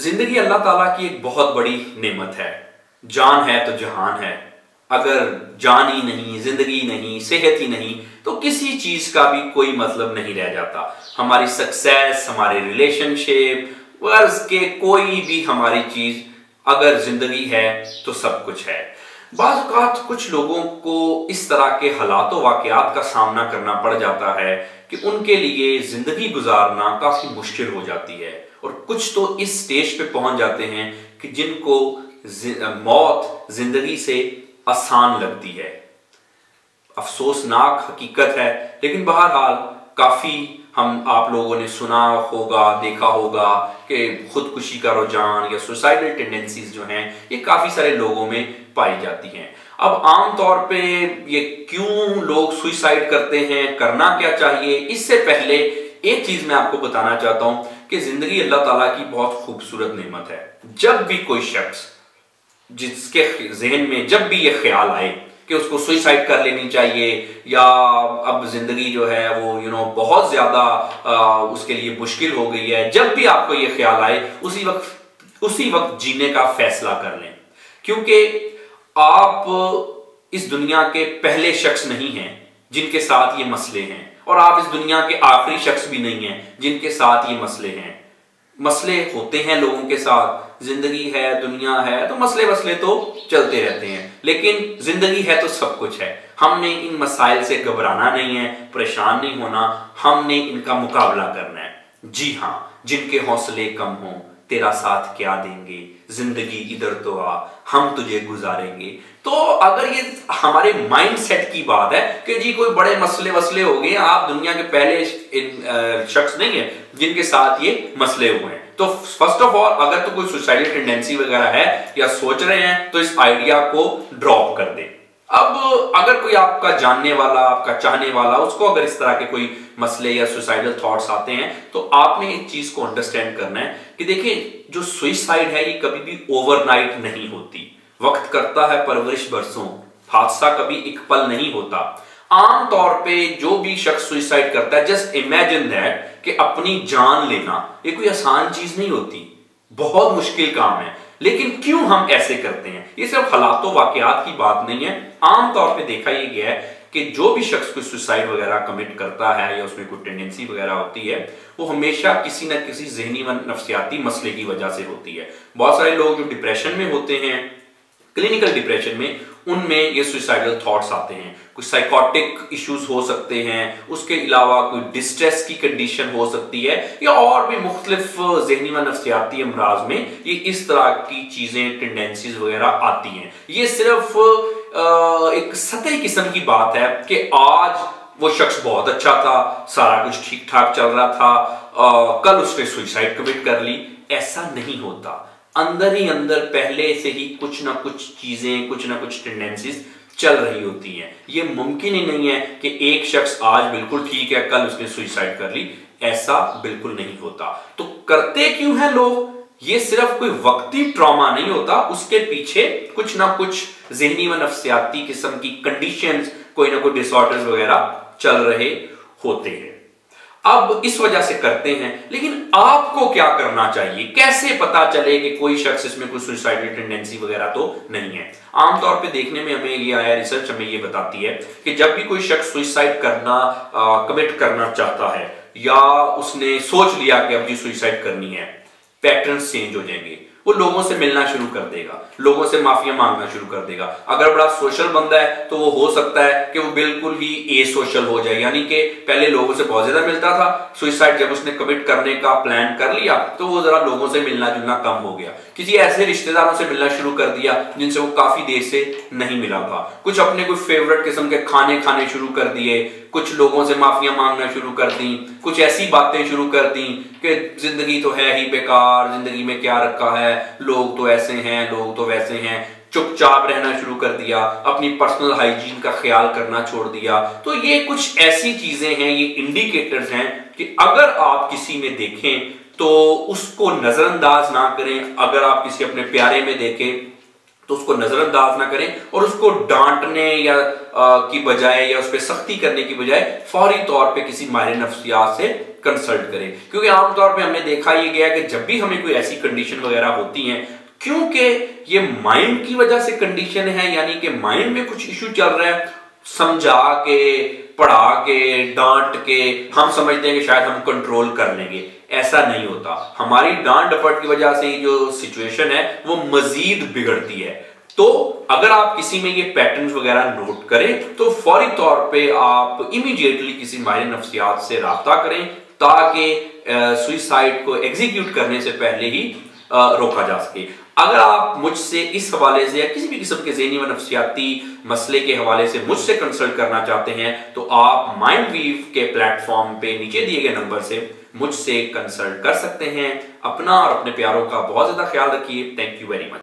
जिंदगी अल्लाह ताला की एक बहुत बड़ी नेमत है। जान है तो जहान है। अगर जान ही नहीं, जिंदगी नहीं, सेहत ही नहीं, तो किसी चीज का भी कोई मतलब नहीं रह जाता। हमारी सक्सेस, हमारे रिलेशनशिप, वर्ष के कोई भी हमारी चीज, अगर जिंदगी है तो सब कुछ है। बाज़ औक़ात कुछ लोगों को इस तरह के हालात वाक़यात का सामना करना पड़ जाता है कि उनके लिए जिंदगी गुजारना काफी मुश्किल हो जाती है, और कुछ तो इस स्टेज पे पहुंच जाते हैं कि जिनको मौत जिंदगी से आसान लगती है। अफसोसनाक हकीकत है, लेकिन बहरहाल काफी आप लोगों ने सुना होगा, देखा होगा कि खुदकुशी का रुझान या सुसाइडल टेंडेंसीज जो हैं ये काफी सारे लोगों में पाई जाती हैं। अब आम तौर पे ये क्यों लोग सुसाइड करते हैं, करना क्या चाहिए, इससे पहले एक चीज मैं आपको बताना चाहता हूं कि जिंदगी अल्लाह ताला की बहुत खूबसूरत नेमत है। जब भी कोई शख्स जिसके जहन में जब भी ये ख्याल आए कि उसको सुसाइड कर लेनी चाहिए, या अब जिंदगी जो है वो बहुत ज्यादा उसके लिए मुश्किल हो गई है, जब भी आपको ये ख्याल आए उसी वक्त जीने का फैसला कर लें। क्योंकि आप इस दुनिया के पहले शख्स नहीं हैं जिनके साथ ये मसले हैं, और आप इस दुनिया के आखिरी शख्स भी नहीं हैं जिनके साथ ये मसले हैं। मसले होते हैं लोगों के साथ, जिंदगी है, दुनिया है, तो मसले तो चलते रहते हैं, लेकिन जिंदगी है तो सब कुछ है। हमने इन मसाइल से घबराना नहीं है, परेशान नहीं होना, हमने इनका मुकाबला करना है। जी हाँ, जिनके हौसले कम हों तेरा साथ क्या देंगे, जिंदगी इधर तो आ, हम तुझे गुजारेंगे। तो अगर ये हमारे माइंड सेट की बात है कि जी कोई बड़े मसले हो गए, आप दुनिया के पहले शख्स नहीं है जिनके साथ ये मसले हुए हैं, तो फर्स्ट ऑफ ऑल अगर तो कोई सुसाइडल टेंडेंसी वगैरह है या सोच रहे हैं तो इस आइडिया को ड्रॉप कर दें। अब अगर कोई आपका जानने वाला, आपका चाहने वाला, उसको अगर इस तरह के कोई मसले या सुसाइडल थॉट्स आते हैं, तो आपने एक चीज को अंडरस्टैंड करना है कि देखिए, जो सुसाइड है ये कभी भी ओवरनाइट नहीं होती। वक्त करता है परवरिश बरसों, हादसा कभी एक पल नहीं होता। आम तौर पे जो भी शख्स सुसाइड करता है, जस्ट इमेजिन दैट कि अपनी जान लेना ये कोई आसान चीज नहीं होती, बहुत मुश्किल काम है। लेकिन क्यों हम ऐसे करते हैं? ये सिर्फ हालातों वाकयात की बात नहीं है। आम तौर पे देखा ये गया है कि जो भी शख्स कोई सुसाइड वगैरह कमिट करता है या उसमें कोई टेंडेंसी वगैरह होती है, वो हमेशा किसी न किसी जहनी व नफ्सियाती मसले की वजह से होती है। बहुत सारे लोग जो डिप्रेशन में होते हैं, क्लिनिकल डिप्रेशन में, उनमें ये सुसाइडल थॉट्स आते हैं। कोई साइकोटिक इश्यूज हो सकते हैं, उसके अलावा कोई डिस्ट्रेस की कंडीशन हो सकती है, या और भी मुख्तलिफ ज़हनी व नफ्सियाती अमराज में ये इस तरह की चीजें, टेंडेंसीज वगैरह आती हैं। ये सिर्फ एक सतही किस्म की बात है कि आज वो शख्स बहुत अच्छा था, सारा कुछ ठीक ठाक चल रहा था, कल उसने सुसाइड कमिट कर ली। ऐसा नहीं होता। अंदर ही अंदर पहले से ही कुछ ना कुछ चीजें, कुछ ना कुछ टेंडेंसीज चल रही होती हैं। ये मुमकिन ही नहीं है कि एक शख्स आज बिल्कुल ठीक है, कल उसने सुसाइड कर ली। ऐसा बिल्कुल नहीं होता। तो करते क्यों हैं लोग? ये सिर्फ कोई वक्ती ट्रॉमा नहीं होता, उसके पीछे कुछ ना कुछ ज़हनी व नफ्सियाती किस्म की कंडीशंस, कोई ना कोई डिसऑर्डर्स वगैरह चल रहे होते हैं। अब इस वजह से करते हैं, लेकिन आपको क्या करना चाहिए? कैसे पता चले कि कोई शख्स इसमें कोई सुसाइडल टेंडेंसी वगैरह तो नहीं है? आमतौर पे देखने में हमें ये आया, रिसर्च हमें ये बताती है कि जब भी कोई शख्स सुसाइड करना, कमिट करना चाहता है, या उसने सोच लिया कि अब जी सुसाइड करनी है, पैटर्न्स चेंज हो जाएंगे। वो लोगों से मिलना शुरू कर देगा, लोगों से माफिया मांगना शुरू कर देगा। अगर बड़ा सोशल बंदा है तो वो हो सकता है कि वो बिल्कुल ही ए सोशल हो जाए, यानी कि पहले लोगों से बहुत ज्यादा मिलता था, सुसाइड जब उसने कमिट करने का प्लान कर लिया तो वो जरा लोगों से मिलना जुलना कम हो गया। किसी ऐसे रिश्तेदारों से मिलना शुरू कर दिया जिनसे वो काफी देर से नहीं मिला था। कुछ अपने कोई फेवरेट किस्म के खाने खाने शुरू कर दिए, कुछ लोगों से माफिया मांगना शुरू कर दी, कुछ ऐसी बातें शुरू कर दी कि जिंदगी तो है ही बेकार, जिंदगी में क्या रखा है, लोग तो ऐसे हैं, लोग तो वैसे हैं, चुपचाप रहना शुरू कर दिया, अपनी पर्सनल हाइजीन का ख्याल करना छोड़ दिया। तो ये कुछ ऐसी चीजें हैं, ये इंडिकेटर्स हैं कि अगर आप किसी में देखें तो उसको नजरअंदाज ना करें। अगर आप किसी अपने प्यारे में देखें तो उसको नजरअंदाज ना करें, और उसको डांटने या की बजाय या उस पर सख्ती करने की बजाय फौरी तौर पे किसी माहिर नफ्सियात से कंसल्ट करें, क्योंकि आमतौर पे हमने देखा ये गया कि जब भी हमें कोई ऐसी कंडीशन वगैरह होती है, क्योंकि ये माइंड की वजह से कंडीशन है, यानी कि माइंड में कुछ इश्यू चल रहा है, समझा के, पढ़ा के, डांट के हम समझते हैं कि शायद हम कंट्रोल कर लेंगे। ऐसा नहीं होता। हमारी डांट डपट की वजह से जो सिचुएशन है वो मजीद बिगड़ती है। तो अगर आप किसी में ये पैटर्न्स वगैरह नोट करें तो फौरी तौर पे आप इमीडिएटली किसी माहिर नफ्सियात से राब्ता करें, ताकि सुइसाइड को एग्जीक्यूट करने से पहले ही रोका जा सके। अगर आप मुझसे इस हवाले से या किसी भी किस्म के ज़हनी व नफ्सियाती मसले के हवाले से मुझसे कंसल्ट करना चाहते हैं तो आप माइंडवीव के प्लेटफॉर्म पे नीचे दिए गए नंबर से मुझसे कंसल्ट कर सकते हैं। अपना और अपने प्यारों का बहुत ज्यादा ख्याल रखिए। Thank you very much.